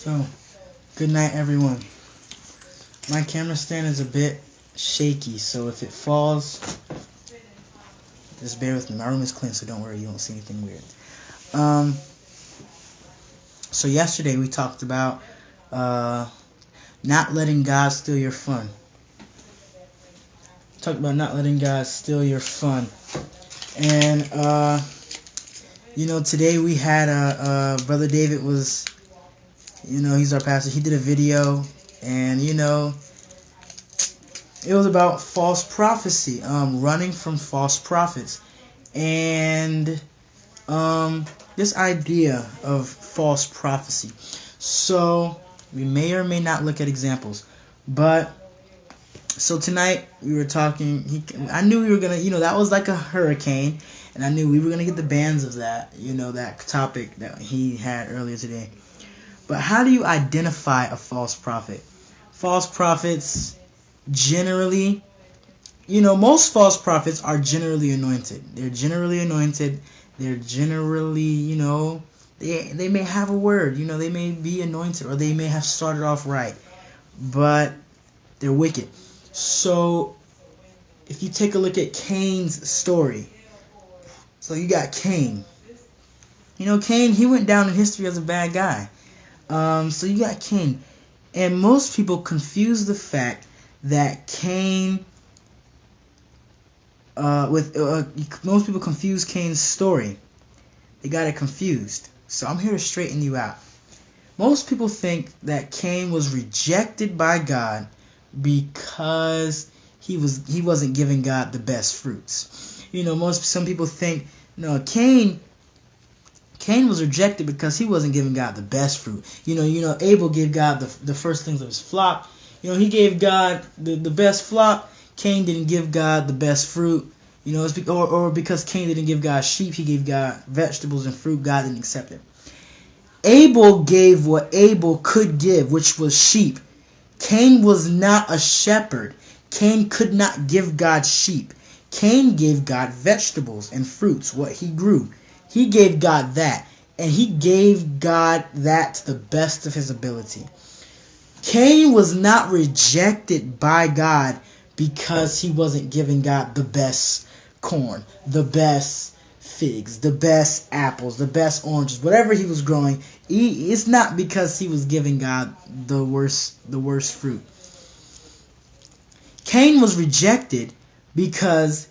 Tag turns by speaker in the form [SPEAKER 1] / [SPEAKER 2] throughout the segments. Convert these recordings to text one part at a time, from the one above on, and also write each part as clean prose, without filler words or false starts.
[SPEAKER 1] So, good night, everyone. My camera stand is a bit shaky, so if it falls, just bear with me. My room is clean, so don't worry, you won't see anything weird. So yesterday we talked about not letting God steal your fun. Not letting God steal your fun. And today we had Brother David was, he's our pastor. He did a video, and it was about false prophecy, running from false prophets, and this idea of false prophecy. So we may or may not look at examples, but so tonight we were talking. I knew we were gonna, that was like a hurricane, and I knew we were gonna get the bands of that, that topic that he had earlier today. But how do you identify a false prophet? False prophets generally, most false prophets are generally anointed. They're generally anointed. They're generally, they may have a word, they may be anointed, or they may have started off right, but they're wicked. So if you take a look at Cain's story, so you got Cain. Cain, he went down in history as a bad guy. So you got Cain, and most people confuse the fact that Cain most people confuse Cain's story. They got it confused. So I'm here to straighten you out. Most people think that Cain was rejected by God because he wasn't giving God the best fruits. Some people think Cain was rejected because he wasn't giving God the best fruit. Abel gave God the first things of his flock. He gave God the best flock. Cain didn't give God the best fruit. Or because Cain didn't give God sheep, he gave God vegetables and fruit. God didn't accept it. Abel gave what Abel could give, which was sheep. Cain was not a shepherd. Cain could not give God sheep. Cain gave God vegetables and fruits, what he grew. He gave God that, and he gave God that to the best of his ability. Cain was not rejected by God because he wasn't giving God the best corn, the best figs, the best apples, the best oranges, whatever he was growing. It's not because he was giving God the worst fruit. Cain was rejected because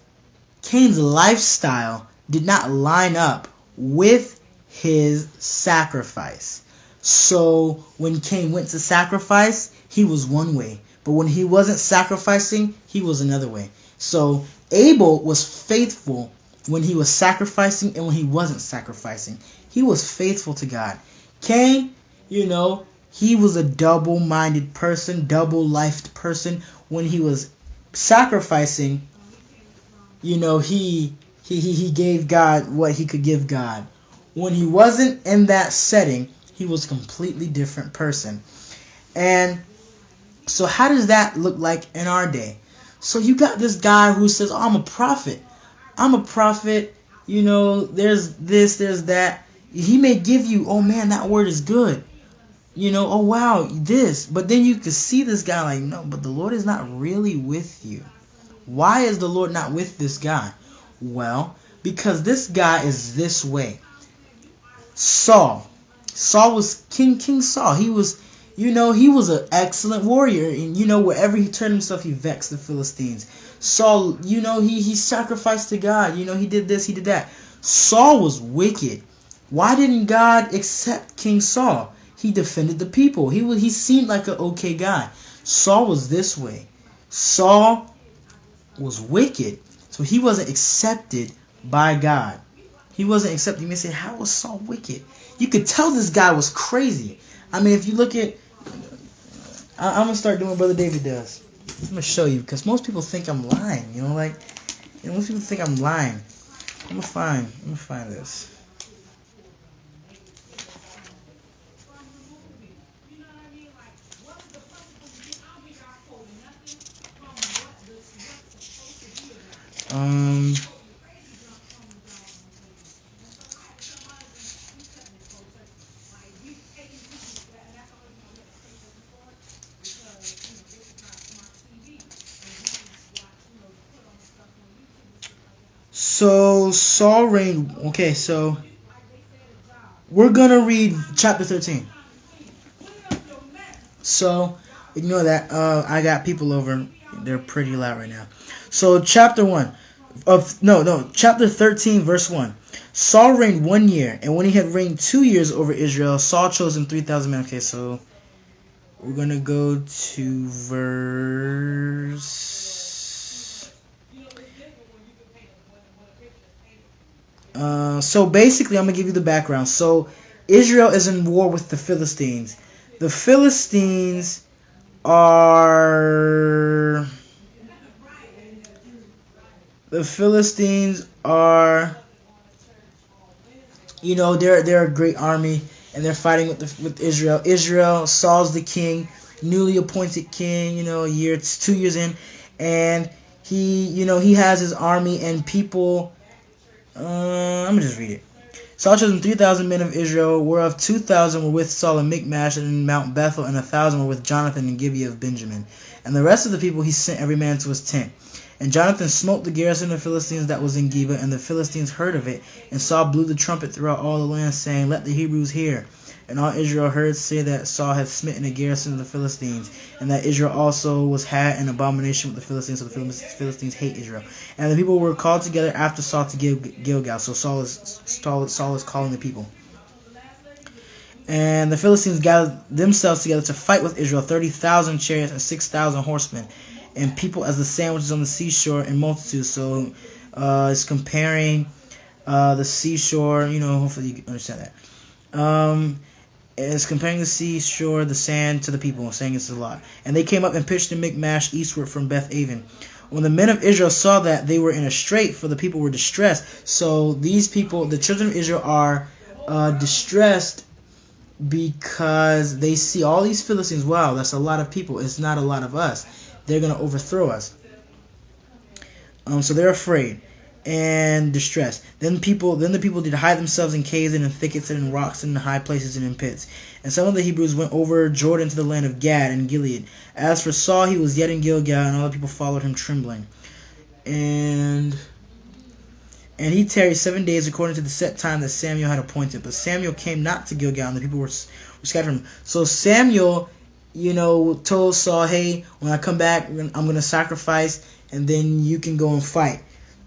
[SPEAKER 1] Cain's lifestyle did not line up with his sacrifice. So when Cain went to sacrifice, he was one way. But when he wasn't sacrificing, he was another way. So Abel was faithful when he was sacrificing and when he wasn't sacrificing. He was faithful to God. Cain, he was a double-minded person, double-lifed person. When he was sacrificing, he gave God what he could give God. When he wasn't in that setting, he was a completely different person. And so how does that look like in our day? So you got this guy who says, I'm a prophet. I'm a prophet. There's this, there's that. He may give you, oh man, that word is good. Oh wow, this. But then you can see this guy like, no, but the Lord is not really with you. Why is the Lord not with this guy? Well, because this guy is this way. Saul was King Saul. He was an excellent warrior, and wherever he turned himself, he vexed the Philistines. Saul, he sacrificed to God. He did this, he did that. Saul was wicked. Why didn't God accept King Saul? He defended the people. He seemed like an okay guy. Saul was this way. Saul was wicked, so he wasn't accepted by God. He wasn't accepted. You may say, how was Saul wicked? You could tell this guy was crazy. I mean, if you look at, I'm gonna start doing what Brother David does. I'm gonna show you, because most people think I'm lying. Most people think I'm lying. I'm gonna find this. So Saul reigned. Okay, so we're gonna read chapter 13. So ignore that. I got people over. They're pretty loud right now. So chapter 1 of chapter 13 verse 1. Saul reigned 1 year, and when he had reigned 2 years over Israel, Saul chose him 3,000 men. Okay, so we're gonna go to verse. So basically, I'm gonna give you the background. So Israel is in war with the Philistines. The Philistines are they're a great army, and they're fighting with Israel. Israel, Saul's the king, newly appointed king. A year, it's 2 years in, and he has his army and people. I'm gonna just read it. Saul chose 3,000 men of Israel, whereof 2,000 were with Saul in Michmash and in Mount Bethel, and 1,000 were with Jonathan in Gibeah of Benjamin. And the rest of the people he sent every man to his tent. And Jonathan smote the garrison of the Philistines that was in Gibeah, and the Philistines heard of it. And Saul blew the trumpet throughout all the land, saying, Let the Hebrews hear. And all Israel heard say that Saul had smitten the garrison of the Philistines, and that Israel also was had an abomination with the Philistines, so the Philistines hate Israel. And the people were called together after Saul to Gilgal. So Saul is calling the people. And the Philistines gathered themselves together to fight with Israel, 30,000 chariots and 6,000 horsemen, and people as the sandwiches on the seashore in multitude. So it's comparing the seashore. Hopefully you understand that. It's comparing the seashore, the sand, to the people, saying it's a lot. And they came up and pitched in Michmash eastward from Beth Aven. When the men of Israel saw that, they were in a strait, for the people were distressed. So these people, the children of Israel, are distressed because they see all these Philistines. Wow, that's a lot of people. It's not a lot of us. They're going to overthrow us. So they're afraid and distressed. Then the people did hide themselves in caves and in thickets and in rocks and in high places and in pits. And some of the Hebrews went over Jordan to the land of Gad and Gilead. As for Saul, he was yet in Gilgal, and all the people followed him trembling. And he tarried 7 days according to the set time that Samuel had appointed. But Samuel came not to Gilgal, and the people were scattered from him. So Samuel, told Saul, hey, when I come back, I'm going to sacrifice, and then you can go and fight.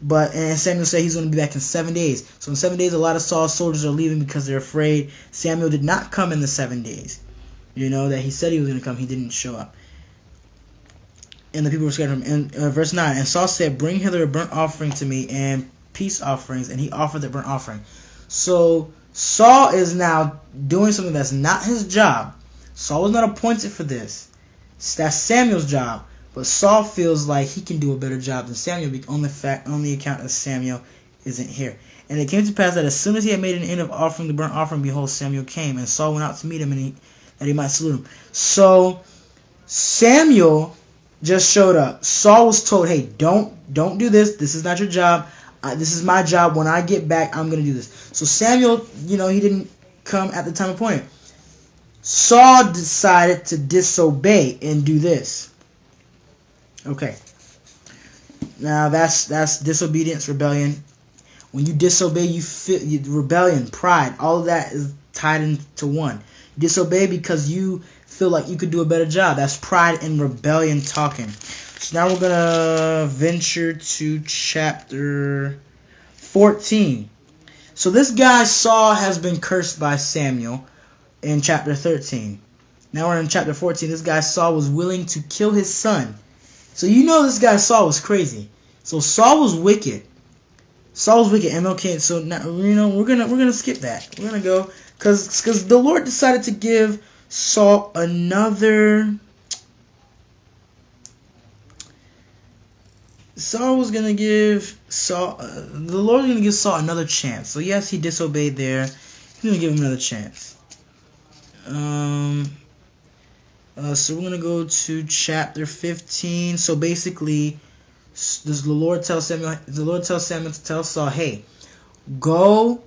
[SPEAKER 1] And Samuel said he's going to be back in 7 days. So in 7 days, a lot of Saul's soldiers are leaving because they're afraid. Samuel did not come in the 7 days. That he said he was going to come. He didn't show up. And the people were scared of him. And verse 9, and Saul said, Bring hither a burnt offering to me and peace offerings. And he offered the burnt offering. So Saul is now doing something that's not his job. Saul was not appointed for this. That's Samuel's job. But Saul feels like he can do a better job than Samuel on the account that Samuel isn't here. And it came to pass that as soon as he had made an end of offering the burnt offering, behold, Samuel came, and Saul went out to meet him, that he might salute him. So Samuel just showed up. Saul was told, hey, don't do this. This is not your job. This is my job. When I get back, I'm going to do this. So Samuel, he didn't come at the time appointed. Saul decided to disobey and do this. Okay. Now that's disobedience, rebellion. When you disobey, you feel rebellion, pride, all of that is tied into one. You disobey because you feel like you could do a better job. That's pride and rebellion talking. So now we're gonna venture to chapter 14. So this guy Saul has been cursed by Samuel in chapter 13. Now we're in chapter 14. This guy Saul was willing to kill his son. So this guy Saul was crazy. So Saul was wicked. And okay, so now we're gonna skip that. We're gonna go because the Lord decided to give Saul another. The Lord was gonna give Saul another chance. So yes, he disobeyed there. He's gonna give him another chance. So we're going to go to chapter 15. So basically, the Lord tells Samuel to tell Saul, hey, go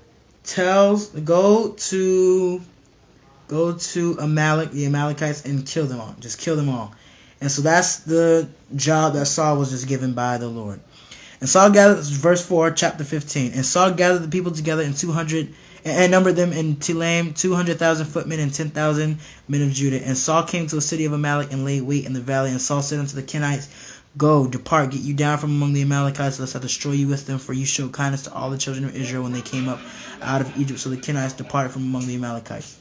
[SPEAKER 1] to Amalek, the Amalekites, and kill them all. Just kill them all. And so that's the job that Saul was just given by the Lord. And Saul gathered, verse 4, chapter 15. And Saul gathered the people together in 200, and numbered them in Telaim, 200,000 footmen and 10,000 men of Judah. And Saul came to a city of Amalek and laid wait in the valley. And Saul said unto the Kenites, Go, depart, get you down from among the Amalekites, lest I destroy you with them, for you showed kindness to all the children of Israel when they came up out of Egypt. So the Kenites departed from among the Amalekites.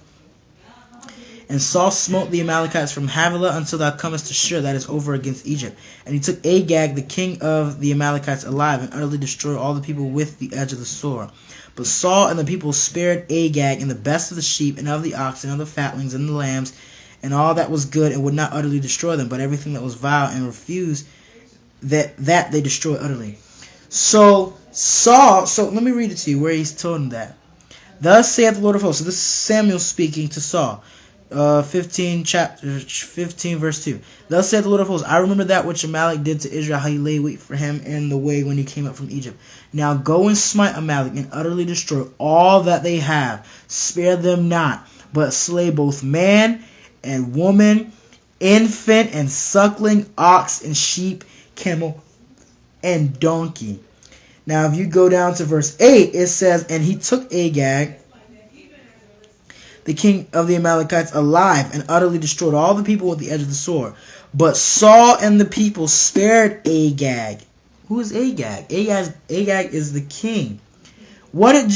[SPEAKER 1] And Saul smote the Amalekites from Havilah until thou comest to Shur, that is over against Egypt. And he took Agag, the king of the Amalekites, alive, and utterly destroyed all the people with the edge of the sword. But Saul and the people spared Agag and the best of the sheep and of the oxen and of the fatlings and the lambs and all that was good, and would not utterly destroy them, but everything that was vile and refused, that they destroyed utterly. So Saul, let me read it to you where he's told him that. Thus saith the Lord of hosts. So this is Samuel speaking to Saul. 15 verse 2. Thus saith the Lord of hosts, I remember that which Amalek did to Israel, how he lay wait for him in the way when he came up from Egypt. Now go and smite Amalek and utterly destroy all that they have. Spare them not, but slay both man and woman, infant and suckling, ox and sheep, camel and donkey. Now if you go down to verse 8, it says, And he took Agag, the king of the Amalekites, alive, and utterly destroyed all the people with the edge of the sword. But Saul and the people spared Agag. Who is Agag? Agag is the king. What did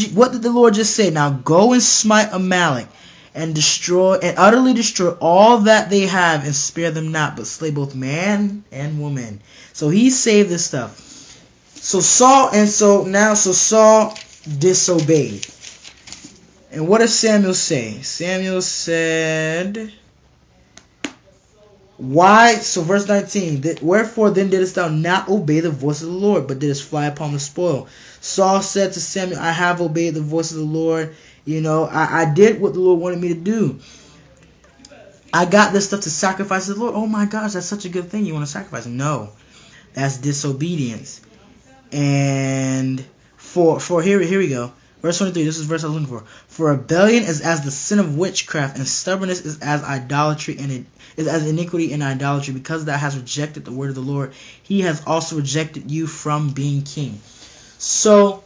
[SPEAKER 1] the Lord just say? Now go and smite Amalek and utterly destroy all that they have, and spare them not, but slay both man and woman. So he saved this stuff. So Saul disobeyed. And what does Samuel say? Samuel said, Why? So verse 19, Wherefore then didst thou not obey the voice of the Lord, but didst fly upon the spoil? Saul said to Samuel, I have obeyed the voice of the Lord. I did what the Lord wanted me to do. I got this stuff to sacrifice to the Lord. Oh my gosh, that's such a good thing. You want to sacrifice? No, that's disobedience. And for here we go. Verse 23, this is the verse I was looking for. For rebellion is as the sin of witchcraft, and stubbornness is as idolatry, and it is as iniquity and idolatry. Because thou hast rejected the word of the Lord, he has also rejected you from being king. So,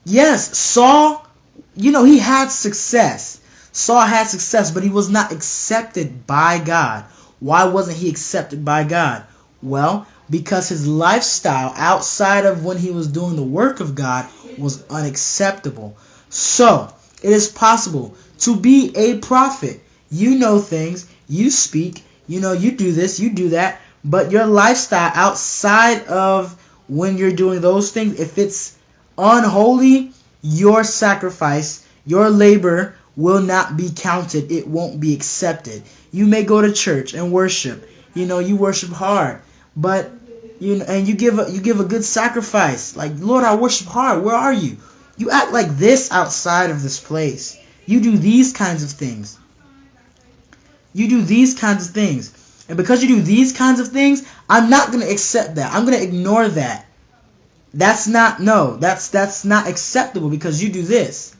[SPEAKER 1] yes, Saul, he had success. Saul had success, but he was not accepted by God. Why wasn't he accepted by God? Well, because his lifestyle outside of when he was doing the work of God was unacceptable. So, it is possible to be a prophet. You know things, you speak, you do this, you do that, but your lifestyle outside of when you're doing those things, if it's unholy, your sacrifice, your labor will not be counted. It won't be accepted. You may go to church and worship. You worship hard, but and you give a good sacrifice. Like, Lord, I worship hard. Where are you? You act like this outside of this place. You do these kinds of things. You do these kinds of things. And because you do these kinds of things, I'm not going to accept that. I'm going to ignore that. That's not acceptable because you do this.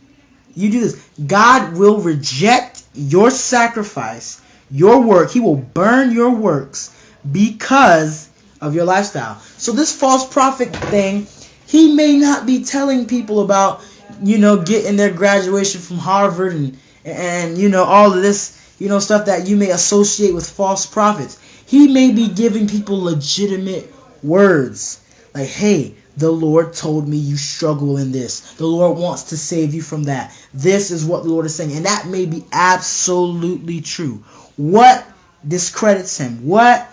[SPEAKER 1] You do this. God will reject your sacrifice, your work. He will burn your works because of your lifestyle. So this false prophet thing, he may not be telling people about, getting their graduation from Harvard and all of this, stuff that you may associate with false prophets. He may be giving people legitimate words. Like, hey, the Lord told me you struggle in this. The Lord wants to save you from that. This is what the Lord is saying. And that may be absolutely true. What discredits him? What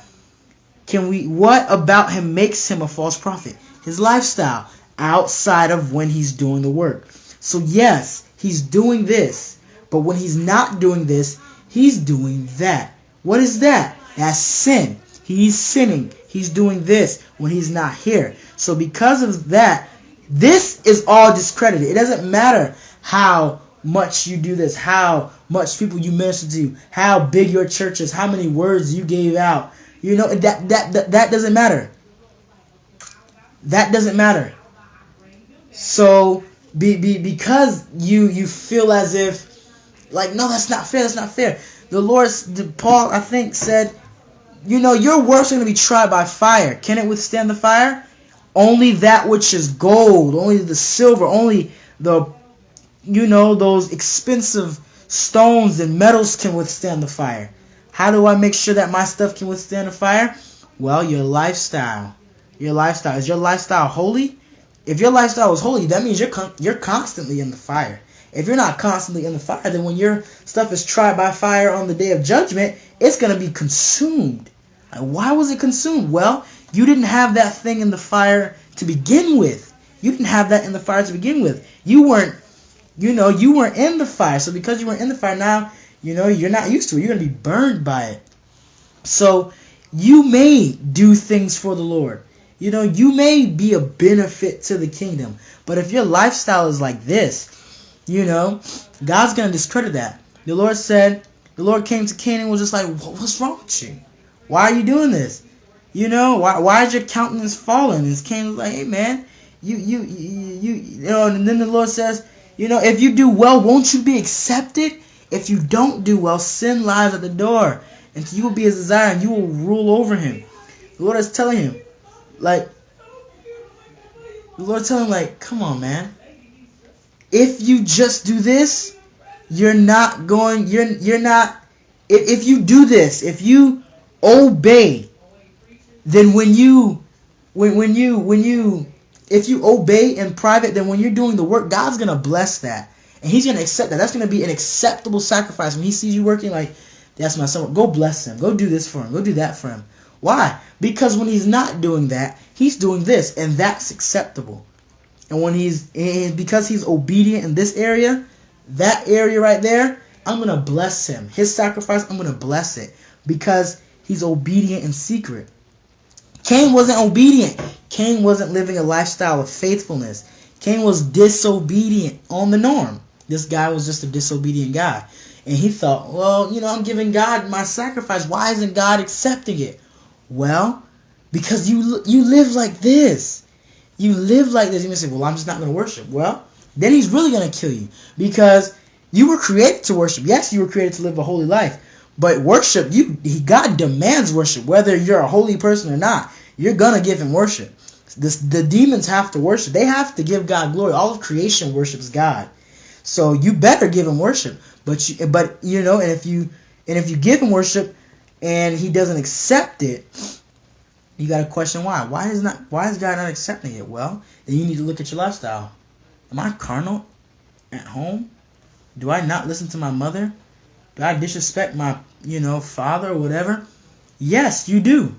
[SPEAKER 1] about him makes him a false prophet? His lifestyle outside of when he's doing the work. So yes, he's doing this, but when he's not doing this, he's doing that. What is that? That's sin. He's sinning. He's doing this when he's not here. So because of that, this is all discredited. It doesn't matter how much you do this, how much people you minister to, how big your church is, how many words you gave out. That doesn't matter. That doesn't matter. So because you feel as if, like, no, that's not fair. That's not fair. Paul, I think, said, your works are going to be tried by fire. Can it withstand the fire? Only that which is gold, only the silver, only the, those expensive stones and metals can withstand the fire. How do I make sure that my stuff can withstand the fire? Well, your lifestyle. Your lifestyle. Is your lifestyle holy? If your lifestyle is holy, that means you're constantly in the fire. If you're not constantly in the fire, then when your stuff is tried by fire on the day of judgment, it's going to be consumed. Why was it consumed? Well, you didn't have that thing in the fire to begin with. You didn't have that in the fire to begin with. You weren't in the fire. So because you weren't in the fire, now, you're not used to it. You're going to be burned by it. So you may do things for the Lord. You may be a benefit to the kingdom. But if your lifestyle is like this, God's going to discredit that. The Lord came to Cain and was just like, what's wrong with you? Why are you doing this? Why is your countenance falling? And Cain was like, hey man, and then the Lord says, if you do well, won't you be accepted? If you don't do well, sin lies at the door, and you will be his desire, and you will rule over him. The Lord is telling him, come on, man. If you just do this, if you do this, if you obey, then if you obey in private, then when you're doing the work, God's going to bless that. And he's going to accept that. That's going to be an acceptable sacrifice. When he sees you working, that's my son. Go bless him. Go do this for him. Go do that for him. Why? Because when he's not doing that, he's doing this, and that's acceptable. And because he's obedient in this area, that area right there, I'm going to bless him. His sacrifice, I'm going to bless it because he's obedient in secret. Cain wasn't obedient. Cain wasn't living a lifestyle of faithfulness. Cain was disobedient on the norm. This guy was just a disobedient guy. And he thought, well, I'm giving God my sacrifice. Why isn't God accepting it? Well, because you live like this. You live like this. You may say, well, I'm just not going to worship. Well, then he's really going to kill you because you were created to worship. Yes, you were created to live a holy life. But worship, God demands worship. Whether you're a holy person or not, you're going to give him worship. The demons have to worship. They have to give God glory. All of creation worships God. So you better give him worship. And if you give him worship and he doesn't accept it, you got to question why. Why is God not accepting it? Well, then you need to look at your lifestyle. Am I carnal at home? Do I not listen to my mother? Do I disrespect my, father or whatever? Yes, you do.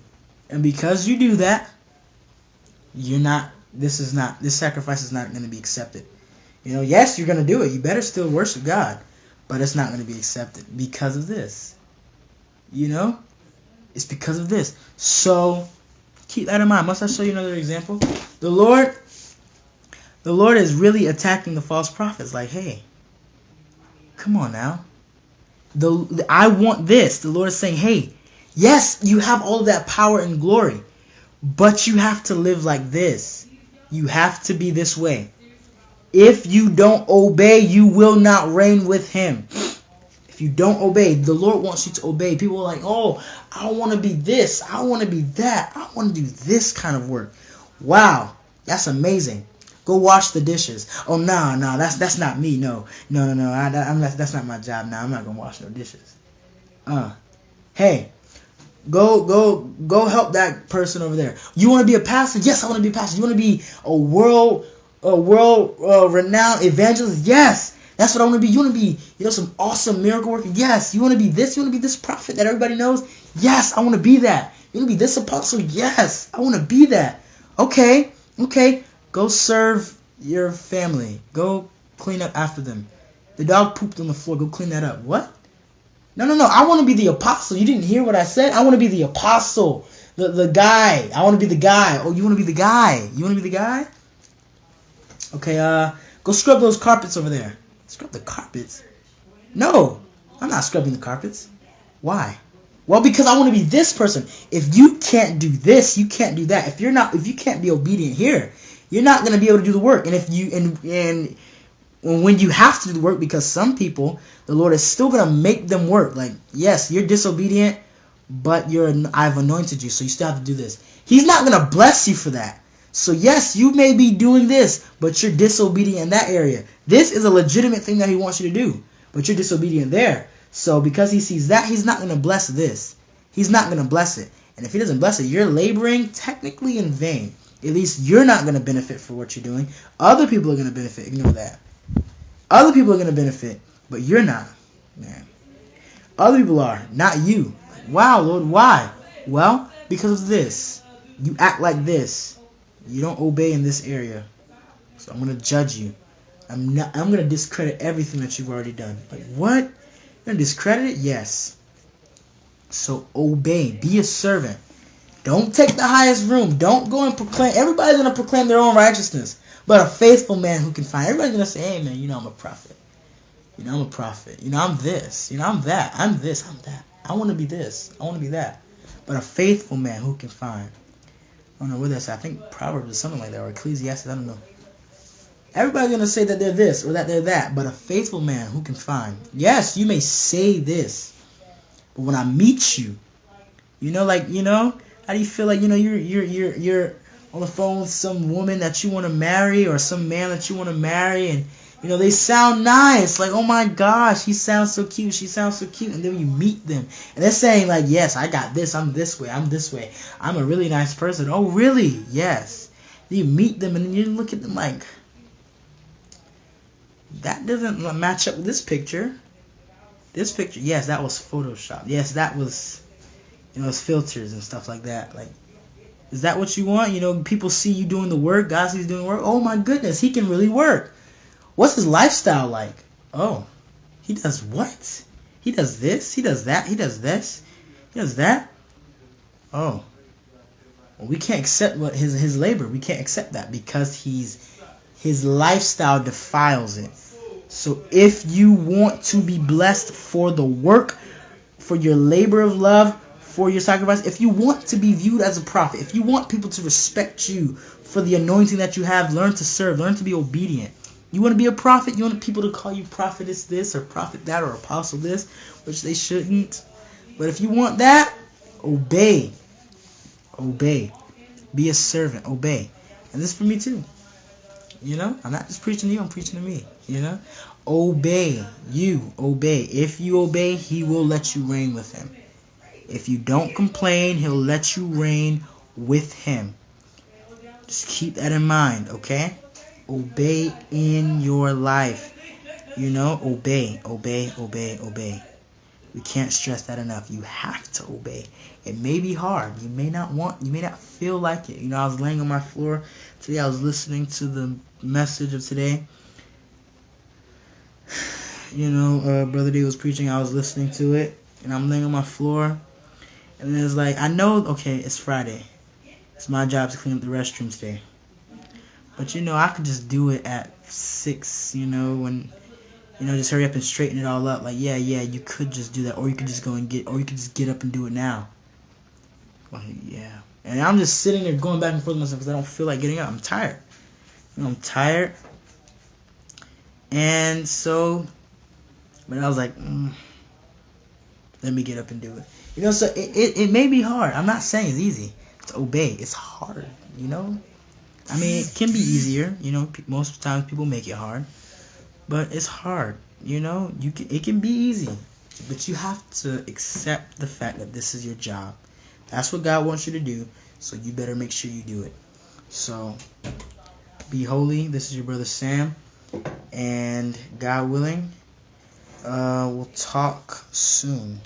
[SPEAKER 1] And because you do that, this sacrifice is not going to be accepted. Yes, you're going to do it. You better still worship God, but it's not going to be accepted because of this. It's because of this. So keep that in mind. Must I show you another example? The Lord is really attacking the false prophets. Like, hey, come on now. I want this. The Lord is saying, hey, yes, you have all of that power and glory, but you have to live like this. You have to be this way. If you don't obey, you will not reign with him. If you don't obey, the Lord wants you to obey. People are like, oh, I want to be this. I want to be that. I want to do this kind of work. Wow, that's amazing. Go wash the dishes. Oh, no, that's not me. No. That's not my job. No, I'm not going to wash no dishes. Hey, go help that person over there. You want to be a pastor? Yes, I want to be a pastor. You want to be a world renowned evangelist? Yes. That's what I want to be. You want to be, some awesome miracle worker? Yes. You want to be this? You want to be this prophet that everybody knows? Yes, I want to be that. You want to be this apostle? Yes, I want to be that. Okay. Go serve your family. Go clean up after them. The dog pooped on the floor. Go clean that up. What? No. I want to be the apostle. You didn't hear what I said? I want to be the apostle. The guy. I want to be the guy. Oh, you want to be the guy? You want to be the guy? Okay, go scrub those carpets over there. Scrub the carpets? No, I'm not scrubbing the carpets. Why? Well, because I want to be this person. If you can't do this, you can't do that. If you can't be obedient here, you're not going to be able to do the work. And when you have to do the work, because some people, the Lord is still going to make them work. Like, yes, you're disobedient, but I've anointed you, so you still have to do this. He's not going to bless you for that. So yes, you may be doing this, but you're disobedient in that area. This is a legitimate thing that he wants you to do, but you're disobedient there. So because he sees that, he's not going to bless this. He's not going to bless it. And if he doesn't bless it, you're laboring technically in vain. At least you're not going to benefit for what you're doing. Other people are going to benefit. Ignore that. Other people are going to benefit, but you're not, man. Other people are, not you. Wow, Lord, why? Well, because of this. You act like this. You don't obey in this area. So I'm going to judge you. I'm going to discredit everything that you've already done. Like, what? You're going to discredit it? Yes. So obey. Be a servant. Don't take the highest room. Don't go and proclaim. Everybody's going to proclaim their own righteousness. But a faithful man who can find. Everybody's going to say, hey, man, I'm a prophet. I'm a prophet. I'm this. I'm that. I'm this. I'm that. I want to be this. I want to be that. But a faithful man who can find. I don't know what that's. I think Proverbs or something like that. Or Ecclesiastes. I don't know. Everybody's going to say that they're this or that they're that. But a faithful man who can find. Yes, you may say this. But when I meet you, how do you feel like, you're on the phone with some woman that you want to marry or some man that you want to marry, and they sound nice, like, oh my gosh, he sounds so cute, she sounds so cute, and then you meet them and they're saying like, yes, I got this, I'm this way, I'm a really nice person. Oh really? Yes. Then you meet them and then you look at them like, that doesn't match up with this picture. Yes, that was Photoshop. Yes, that was it's filters and stuff like that. Like, is that what you want? People see you doing the work, God sees you doing the work. Oh my goodness, he can really work. What's his lifestyle like? Oh, he does what? He does this, he does that, he does this, he does that. Oh, well, we can't accept what his labor. We can't accept that because his lifestyle defiles it. So if you want to be blessed for the work, for your labor of love, for your sacrifice, if you want to be viewed as a prophet, if you want people to respect you for the anointing that you have, learn to serve, learn to be obedient. You want to be a prophet, you want people to call you prophetess this or prophet that or apostle this, which they shouldn't. But if you want that, obey. Obey. Be a servant. Obey. And this is for me too. I'm not just preaching to you, I'm preaching to me. Obey. You obey. If you obey, he will let you reign with him. If you don't complain, he'll let you reign with him. Just keep that in mind, okay? Obey in your life. Obey, obey, obey, obey. We can't stress that enough. You have to obey. It may be hard. You may not feel like it. I was laying on my floor today. I was listening to the message of today. Brother D was preaching. I was listening to it. And I'm laying on my floor. And it's like, I know, okay, it's Friday. It's my job to clean up the restrooms today. But, I could just do it at 6, when, just hurry up and straighten it all up. Like, yeah, you could just do that. Or you could just get up and do it now. Like, yeah. And I'm just sitting there going back and forth with myself because I don't feel like getting up. I'm tired. I'm tired. And so, but I was like, let me get up and do it. So it may be hard. I'm not saying it's easy to obey. It's hard, I mean, it can be easier. Most times people make it hard. But it's hard, it can be easy. But you have to accept the fact that this is your job. That's what God wants you to do. So you better make sure you do it. So, be holy. This is your brother Sam. And God willing, we'll talk soon.